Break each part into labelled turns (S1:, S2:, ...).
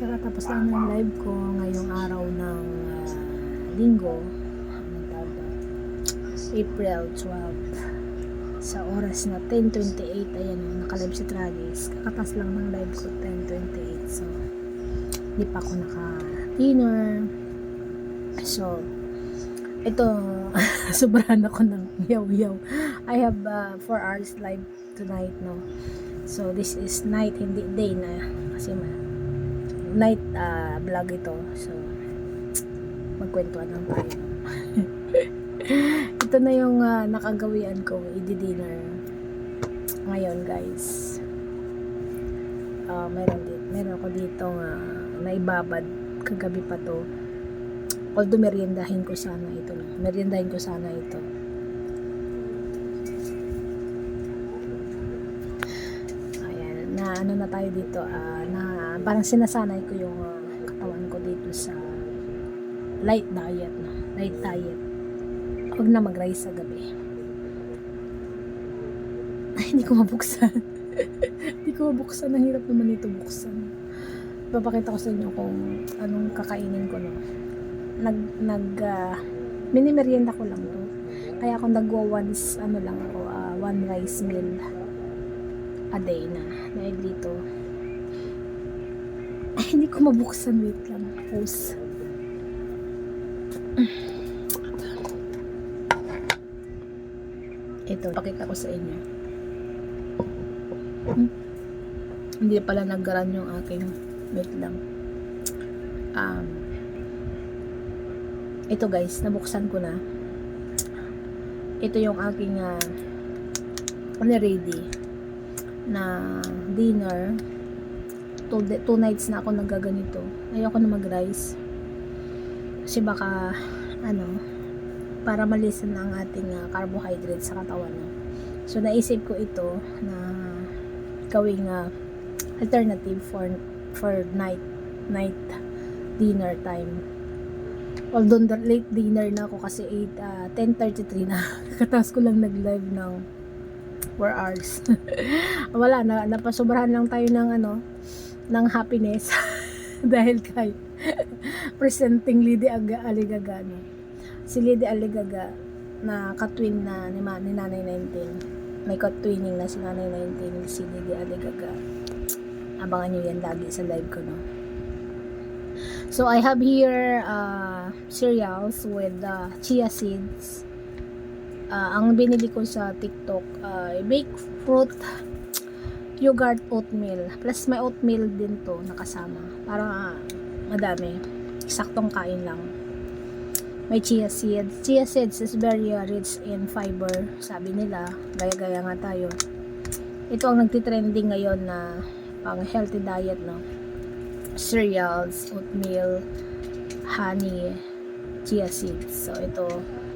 S1: Kakatapos lang ng live ko ngayong araw ng linggo, anong tawag ba? April 12 sa oras na 10:28. Ayan, naka-live si Travis. Kakatapos lang ng live ko 10:28, so hindi pa ako naka-dinner. So ito, sobrahan ako ng yaw-yaw. I have 4 hours live tonight, no? So this is night, hindi day na, kasi night vlog ito. So magkwentuhan lang tayo. Ito na yung nakagawian ko, i-dinner ngayon, guys. Meron ako dito naibabad kagabi pa to. Although meriendahin ko sana ito. Ayan, na ano na tayo dito, na parang sinasanay ko yung katawan ko dito sa light diet. Huwag na mag-rice sa gabi. Ay, hindi ko mabuksan. Ang hirap naman ito buksan. Papakita ko sa inyo kung anong kakainin ko, no. Mini merienda ko lang to. Kaya ako one rice meal a day na. Dahil dito, ay, hindi ko mabuksan. Wait lang. Pause. Ito, pakita ko sa inyo. Hindi pala naggaran yung aking, wait lang. Ito, guys, nabuksan ko na. Ito yung aking ready na dinner. 2 nights na ako nagaganito. Ayoko na mag-rice. Kasi baka para malisan ang ating carbohydrates sa katawan. So naisip ko ito na gawing alternative for night dinner time. Although late dinner na ako kasi 10:33 na. Katapos ko lang nag-live ng 4 hours. Wala na, napasobrahan lang tayo ng happiness dahil kay presenting Lady Aligaga, no? Si Lady Aligaga na katwin na ni Nanay 19. May katwining na si Nanay 19, si Lady Aligaga. Abangan nyo yan lagi sa live ko, no? So I have here cereals with chia seeds. Ang binili ko sa TikTok, baked fruit yogurt oatmeal. Plus may oatmeal din to nakasama. Para madami. Saktong kain lang. May chia seeds. Chia seeds is very rich in fiber. Sabi nila, gaya-gaya nga tayo. Ito ang nagtitrending ngayon na pang healthy diet, no? Cereals, oatmeal, honey, chia seeds. So ito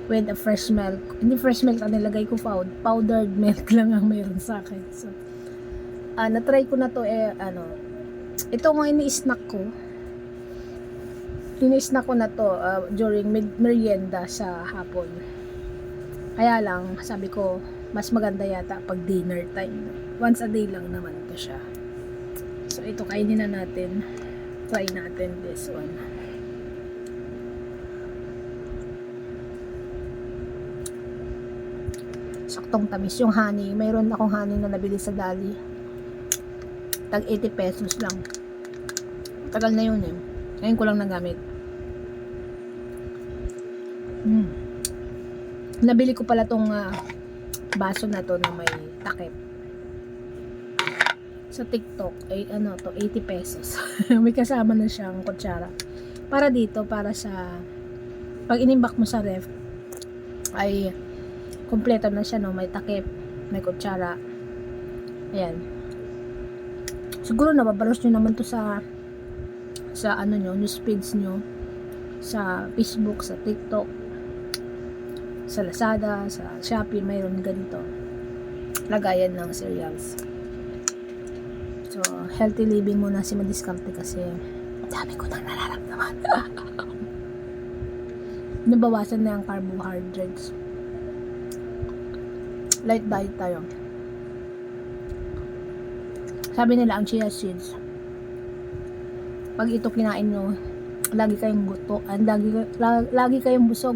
S1: with a fresh milk. Hindi fresh milk ang nilagay ko, powdered milk lang ang mayroon sa akin. So na-try ko na to ito nga ini-snack ko. Ini-snack ko na to during merienda sa hapon. Kaya lang sabi ko mas maganda yata pag dinner time. Once a day lang naman to siya. So ito, kainin na natin. Try natin this one. Saktong tamis yung honey. Mayroon akong honey na nabili sa Dali. Tag 80 pesos lang. Tagal na yun eh. Ngayon ko lang nagamit. Nabili ko pala tong baso na to na may takip sa TikTok, 80 pesos. May kasama na siyang kutsara. Para dito, para sa pag inimbak mo sa ref, ay kompleto na siya, no? May takip, may kutsara. Ayan. Siguro nababalos nyo naman to sa news feeds nyo, sa Facebook, sa TikTok, sa Lazada, sa Shopee, mayroon ganito. Lagayan ng cereals. So, healthy living muna si Madiskarte kasi dami ko nang nararamdaman. Nabawasan na yung carbohydrates. Light diet tayo. Sabi nila ang chia seeds Pag ito kinain nyo, lagi kayong guto, lagi kayong busog.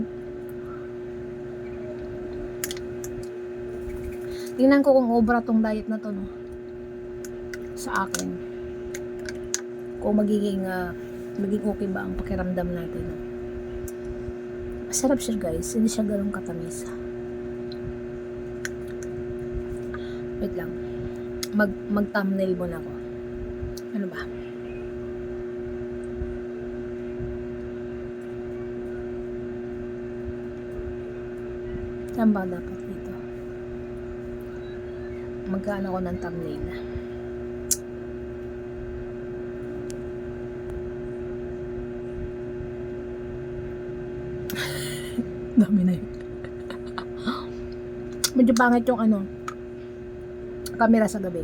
S1: Tingnan ko kung obra tong diet na to, no? Sa akin. Kung magiging okay ba ang pakiramdam natin. No? Masarap siya guys, hindi siya ganun katamis. Wait lang. Mag-thumbnail muna ako. Ano ba? Saan ba dapat dito? Magkaan ako ng thumbnail. Dami na yun. Medyo pangit yung camera sa gabi.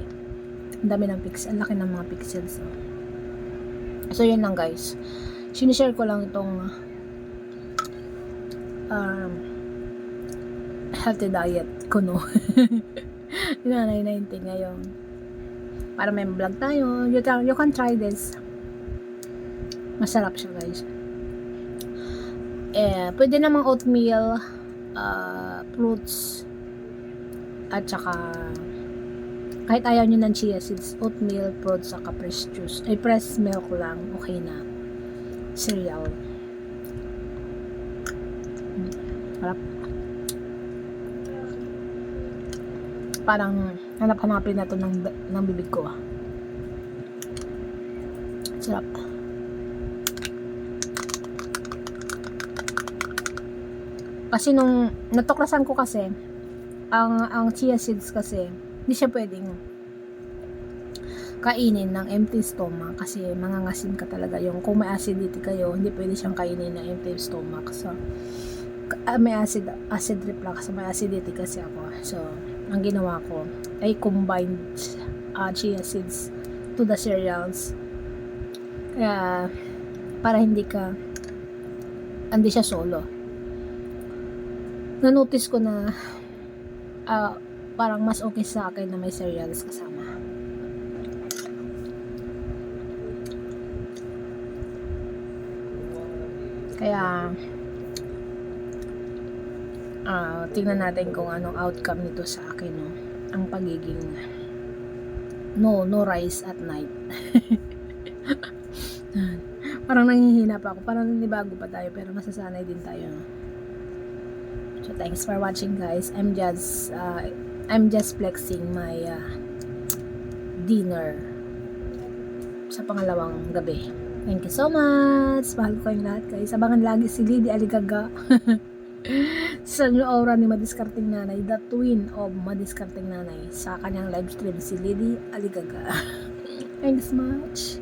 S1: Ang dami ng pixel. Ang laki ng mga pixels. So yun lang guys. Sinishare ko lang itong healthy diet ko, no. Nanay 90 ngayon. Para may vlog tayo. You can try this. Masarap siya guys. Pwede namang oatmeal, fruits, at saka kahit ayaw nyo ng chia seeds, oatmeal, fruits, saka fresh juice. Ay, fresh milk lang, okay na. Cereal. Harap. Parang hanap-hanapin na to ng bibig ko. Sarap. Kasi nung natuklasan ko kasi ang chia seeds kasi hindi siya pwedeng kainin ng empty stomach kasi mangangasim ka talaga yung kung may acidity kayo, hindi pwede siyang kainin ng empty stomach. So may acid reflux, may acidity kasi ako. So ang ginawa ko ay combined chia seeds to the cereals. Kaya para hindi siya solo. Na-notice ko na parang mas okay sa akin na may cereals kasama. Kaya tingnan natin kung anong outcome nito sa akin, no? Ang pagiging no rice at night. Parang nanghihina pa ako, parang nanibago pa tayo pero masasanay din tayo, no? So thanks for watching guys. I'm just flexing my dinner sa pangalawang gabi. Thank you so much. Mahal ko kayong lahat guys. Abangan lagi si Lidi Aligaga sa new aura ni Madiskarting Nanay, the twin of Madiskarting Nanay, sa kanyang live stream si Lidi Aligaga. Thanks much.